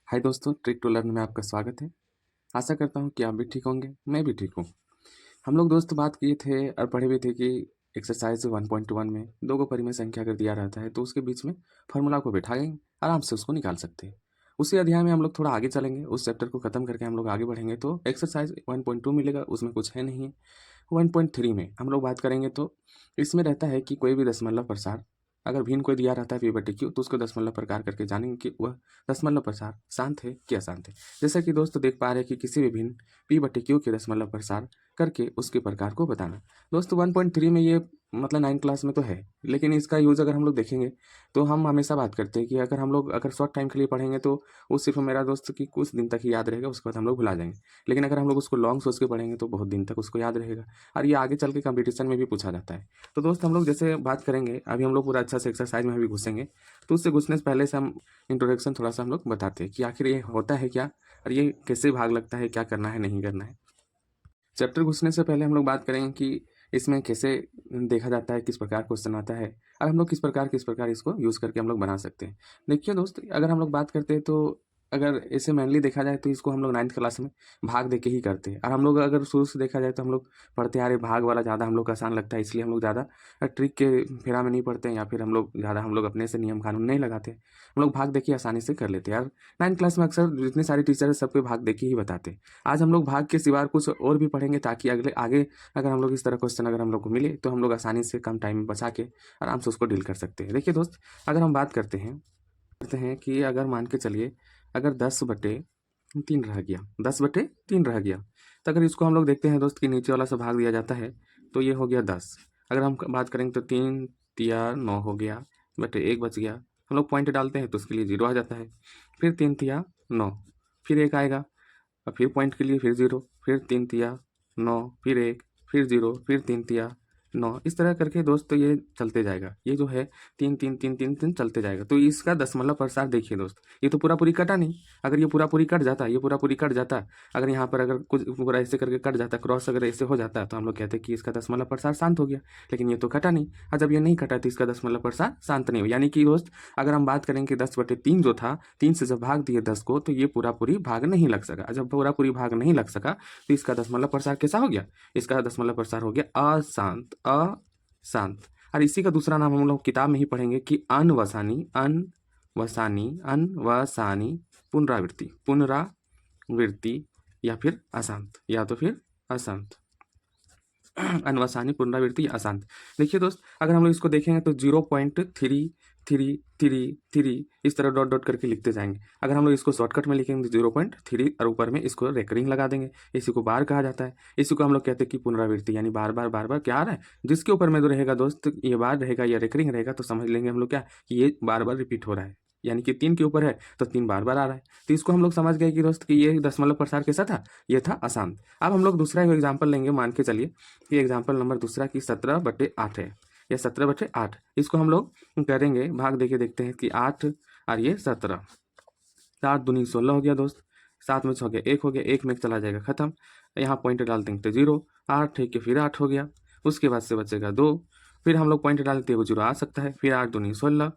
हाय दोस्तों, trick to learn में आपका स्वागत है। आशा करता हूँ कि आप भी ठीक होंगे, मैं भी ठीक हूँ। हम लोग दोस्त बात किए थे और पढ़े भी थे कि एक्सरसाइज 1.1 में दो को परिमेय संख्या अगर दिया रहता है तो उसके बीच में फार्मूला को बैठाएंगे, आराम से उसको निकाल सकते हैं। उसी अध्याय में हम लोग थोड़ा आगे चलेंगे, उस चैप्टर को खत्म करके हम लोग आगे बढ़ेंगे तो एक्सरसाइज 1.2 मिलेगा, उसमें कुछ है नहीं है। 1.3 में हम लोग बात करेंगे तो इसमें रहता है कि कोई भी दशमलव प्रसार अगर भिन्न कोई दिया रहता है p/q तो उसको दशमलव प्रकार करके जानेंगे कि वह दशमलव प्रसार शांत है कि अशांत है। जैसा कि दोस्त देख पा रहे हैं कि किसी भी भिन्न p/q के दशमलव प्रसार करके उसके प्रकार को बताना। दोस्तों 1.3 में ये मतलब 9 क्लास में तो है, लेकिन इसका यूज़ अगर हम लोग देखेंगे तो हम हमेशा बात करते हैं कि अगर हम लोग शॉर्ट टाइम के लिए पढ़ेंगे तो वो सिर्फ मेरा दोस्त कि कुछ दिन तक ही याद रहेगा, उसके बाद हम लोग भुला जाएंगे। लेकिन अगर हम लोग उसको लॉन्ग सोच के पढ़ेंगे तो बहुत दिन तक उसको याद रहेगा और ये आगे चल के कंपटीशन में भी पूछा जाता है। तो दोस्त हम लोग जैसे बात करेंगे, अभी हम लोग पूरा अच्छा से एक्सरसाइज में भी घुसेंगे, तो उससे घुसने से पहले से हम इंट्रोडक्शन थोड़ा सा हम लोग बताते हैं कि आखिर ये होता है क्या और ये कैसे भाग लगता है, क्या करना है नहीं करना है। चैप्टर घुसने से पहले हम लोग बात करेंगे कि इसमें कैसे देखा जाता है, किस प्रकार क्वेश्चन आता है और हम लोग किस प्रकार इसको यूज़ करके हम लोग बना सकते हैं। देखिए दोस्त, अगर हम लोग बात करते हैं तो अगर इसे मेनली देखा जाए तो इसको हम लोग 9th क्लास में भाग दे के ही करते हैं। और हम लोग अगर शुरू से देखा जाए तो हम लोग पढ़ते आ रहे भाग वाला ज़्यादा हम लोग को आसान लगता है, इसलिए हम लोग ज़्यादा ट्रिक के फेरा में नहीं पढ़ते हैं या फिर हम लोग अपने से नियम कानून नहीं लगाते। हम लोग भाग देखिए आसानी से कर लेते हैं। यार 9th क्लास में अक्सर जितने सारे टीचर है सबके भाग देखिए ही बताते हैं। आज हम लोग भाग के सिवा कुछ और भी पढ़ेंगे ताकि अगले आगे अगर हम लोग इस तरह क्वेश्चन अगर हम लोग को मिले तो हम लोग आसानी से कम टाइम में बचा के आराम से उसको डील कर सकते हैं। देखिए दोस्त, अगर हम बात करते हैं कि अगर मान के चलिए अगर 10/3 रह गया, 10/3 रह गया, तो अगर इसको हम लोग देखते हैं दोस्त कि नीचे वाला से भाग दिया जाता है तो ये हो गया 10। अगर हम बात करेंगे तो 3 तिया 9 हो गया, बटे 1 बच गया। हम लोग पॉइंट डालते हैं तो उसके लिए 0 आ जाता है। फिर 3 तिया 9, फिर 1 आएगा और फिर पॉइंट के लिए फिर 0, फिर 3 तिया 9, फिर 1, फिर 0, फिर 3 तिया 9, इस तरह करके दोस्त तो ये चलते जाएगा। ये जो है 3 3 3 3 3 चलते जाएगा। तो इसका दशमलव प्रसार देखिए दोस्त, ये तो पूरा पूरी कटा नहीं। अगर ये पूरा पूरी कट जाता, ये पूरा पूरी कट जाता, अगर यहाँ पर अगर कुछ पूरा ऐसे करके कट जाता, क्रॉस अगर ऐसे हो जाता तो हम लोग कहते कि इसका दशमलव प्रसार शांत हो गया। लेकिन ये तो कटा नहीं, और जब ये नहीं कटा तो इसका दशमलव प्रसार शांत नहीं हो। यानी कि दोस्त अगर हम बात करें कि 10/3 जो था, 3 से जब भाग दिए 10 को तो ये पूरा पूरी भाग नहीं लग सका। जब पूरा पूरी भाग नहीं लग सका तो इसका दशमलव प्रसार कैसा हो गया? इसका दशमलव प्रसार हो गया अशांत। अशांत। और इसी का दूसरा नाम हम लोग किताब में ही पढ़ेंगे कि अनवसानी पुनरावृत्ति या फिर अशांत, या तो फिर अशांत। अनवसानी पुनरावृत्ति अशांत। देखिए दोस्त, अगर हम लोग इसको देखेंगे तो 0.333 इस तरह डॉट डॉट करके लिखते जाएंगे। अगर हम लोग इसको शॉर्टकट में लिखेंगे तो 0.3 और ऊपर में इसको रेकरिंग लगा देंगे। इसी को बार कहा जाता है। इसी को हम लोग कहते हैं कि पुनरावृत्ति, यानी बार बार क्या आ रहा है, जिसके ऊपर में जो रहेगा दोस्त ये बार रहेगा या रेकरिंग रहेगा तो समझ लेंगे हम लोग क्या कि ये बार बार रिपीट हो रहा है। यानी कि 3 के ऊपर है तो 3 बार बार आ रहा है। तो इसको हम लोग समझ गए कि दोस्त कि ये दशमलव प्रसार कैसा था, ये था अशांत। अब हम लोग दूसरा एग्जाम्पल लेंगे, मान के चलिए कि एग्जाम्पल नंबर दूसरा की 17/8 है, या 17/8। इसको हम लोग करेंगे भाग देके, देखते हैं कि 8 और ये 17, 8 दूनी 16 हो गया दोस्त। 7 में 6 हो गया, 1 हो गया, 1 में चला जाएगा खत्म। यहाँ पॉइंट डाल देंगे तो 0, 8 है कि फिर 8 हो गया। उसके बाद से बचेगा 2, फिर हम लोग पॉइंट डालते हैं वो 0 आ सकता है। फिर 8 दूनी 16,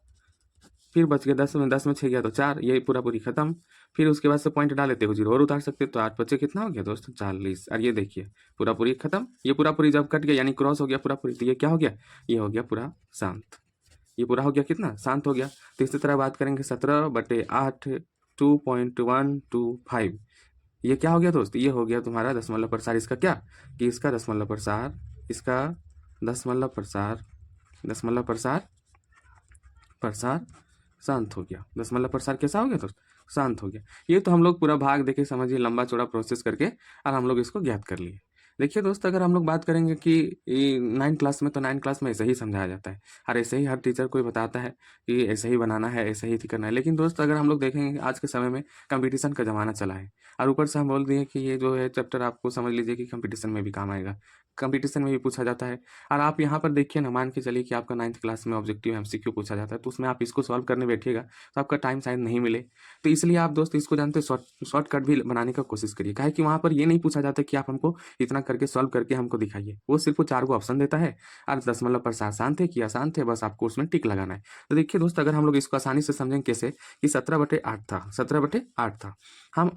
फिर बच गया 10 में 6 गया तो 4, ये पूरा पूरी खत्म। फिर उसके बाद से पॉइंट डाल लेते हो, 0 और उतार सकते हो, तो 8 बचे कितना हो गया दोस्त 40। और ये देखिए पूरा पूरी खत्म। ये पूरा पूरी जब कट गया यानी क्रॉस हो गया पूरा पूरी, तो ये क्या हो गया, ये हो गया पूरा शांत। ये पूरा हो गया कितना, शांत हो गया। तो इसी तरह बात करेंगे 17/8 2.125, ये क्या हो गया दोस्त, ये हो गया तुम्हारा दशमलव प्रसार। इसका क्या कि इसका दशमलव प्रसार, इसका दशमलव प्रसार, दशमलव प्रसार प्रसार शांत हो गया। दशमलव प्रसार कैसा हो गया दोस्त, शांत हो गया। ये तो हम लोग पूरा भाग देखे समझिए लंबा चौड़ा प्रोसेस करके और हम लोग इसको ज्ञात कर लिए। देखिए दोस्त, अगर हम लोग बात करेंगे कि 9th क्लास में, तो 9th क्लास में ऐसे ही समझाया जाता है और ऐसे ही हर टीचर कोई बताता है कि ऐसे ही बनाना है, ऐसे ही करना है। लेकिन दोस्त अगर हम लोग देखेंगे आज के समय में कंपटीशन का ज़माना चला है और ऊपर से हम बोल दिए कि ये जो है चैप्टर आपको समझ लीजिए कि कंपटीशन में भी काम आएगा, कंपटीशन में भी पूछा जाता है। और आप यहाँ पर देखिए ना, मान के चलिए कि आपका 9th क्लास में ऑब्जेक्टिव एमसीक्यू पूछा जाता है, तो उसमें आप इसको सॉल्व करने बैठिएगा तो आपका टाइम शायद नहीं मिले। तो इसलिए आप दोस्त इसको जानते हैं शॉर्टकट भी बनाने का कोशिश करिए। काहे कि वहाँ पर ये नहीं पूछा जाता कि आप हमको इतना करके सॉल्व करके हमको दिखाइए। वो सिर्फ वो 4 गो ऑप्शन देता है और दशमलव प्रसार शांत है कि अशांत है, बस आपको उसमें टिक लगाना है। तो देखिए दोस्त, अगर हम लोग इसको आसानी से समझेंगे कैसे कि 17/8 था, 17/8 था। हम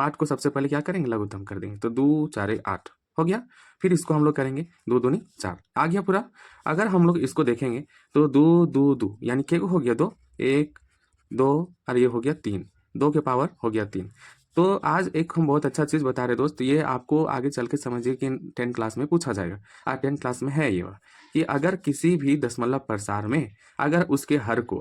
8 को सबसे पहले क्या करेंगे, लघुत्तम कर देंगे। तो 2 4 8 हो गया। फिर इसको हम लोग करेंगे 2 दूनी 4, आ गया पूरा। अगर हम लोग इसको देखेंगे तो 2 2 2 यानी के हो गया 2, 1 2 और ये हो गया 3, 2 के पावर हो गया 3। तो आज एक हम बहुत अच्छा चीज़ बता रहे दोस्त, ये आपको आगे चल के समझिए कि 10th क्लास में पूछा जाएगा। 10th क्लास में है ये कि अगर किसी भी दशमलव प्रसार में अगर उसके हर को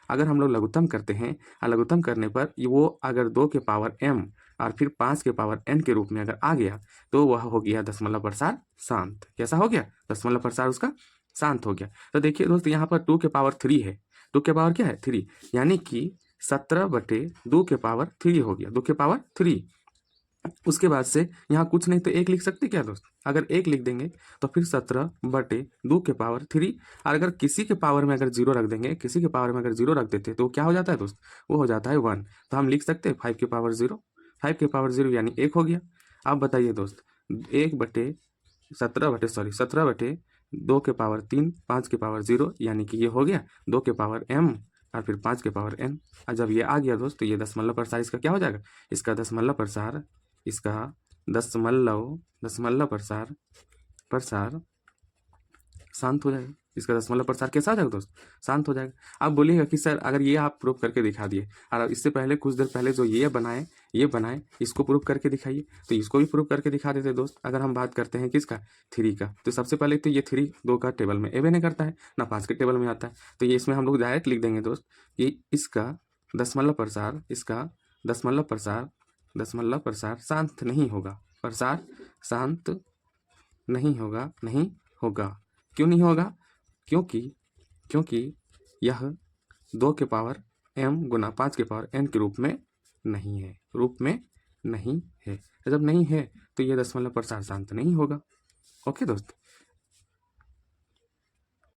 अगर हम लोग लघुत्तम करते हैं और लघुत्तम करने पर वो अगर 2 के पावर m और फिर 5 के पावर n के रूप में अगर आ गया तो वह हो गया दशमलव प्रसार शांत। कैसा हो गया, दशमलव प्रसार उसका शांत हो गया। तो देखिए दोस्त, यहाँ पर 2 के पावर 3 है, 2 के पावर क्या है 3, यानी कि 17/2 के पावर 3 हो गया, 2 के पावर 3। उसके बाद से यहाँ कुछ नहीं तो 1 लिख सकते क्या दोस्त, अगर 1 लिख देंगे तो फिर 17/2 के पावर 3। और अगर किसी के पावर में अगर 0 रख देंगे, किसी के पावर में अगर 0 रख देते तो क्या हो जाता है दोस्त, वो हो जाता है 1। तो हम लिख सकते हैं 5 के पावर 0, 5 के पावर 0 यानी 1 हो गया। अब बताइए दोस्त, 17/2 के पावर 3, 5 के पावर 0 यानी कि ये हो गया 2 के पावर m और फिर 5 के पावर n। और जब ये आ गया दोस्त तो ये दशमलव प्रसार इसका क्या हो जाएगा, इसका दशमलव प्रसार प्रसार शांत हो जाएगा। इसका दशमलव प्रसार कैसा हो जाएगा दोस्त, शांत हो जाएगा। अब बोलिएगा कि सर अगर ये आप प्रूफ करके दिखा दिए और इससे पहले कुछ देर पहले जो ये बनाए इसको प्रूफ करके दिखाइए, तो इसको भी प्रूफ करके दिखा देते दोस्त। अगर हम बात करते हैं किसका, 3 का, तो सबसे पहले तो ये 3 2 का टेबल में एवे नहीं करता है ना 5 के टेबल में आता है, तो ये इसमें हम लोग डायरेक्ट लिख देंगे दोस्त कि इसका दशमलव प्रसार शांत नहीं होगा, प्रसार शांत नहीं होगा। क्यों नहीं होगा, क्योंकि यह 2 के पावर m गुना 5 के पावर n के रूप में नहीं है। जब नहीं है तो यह दशमलव प्रसार शांत नहीं होगा। ओके दोस्त।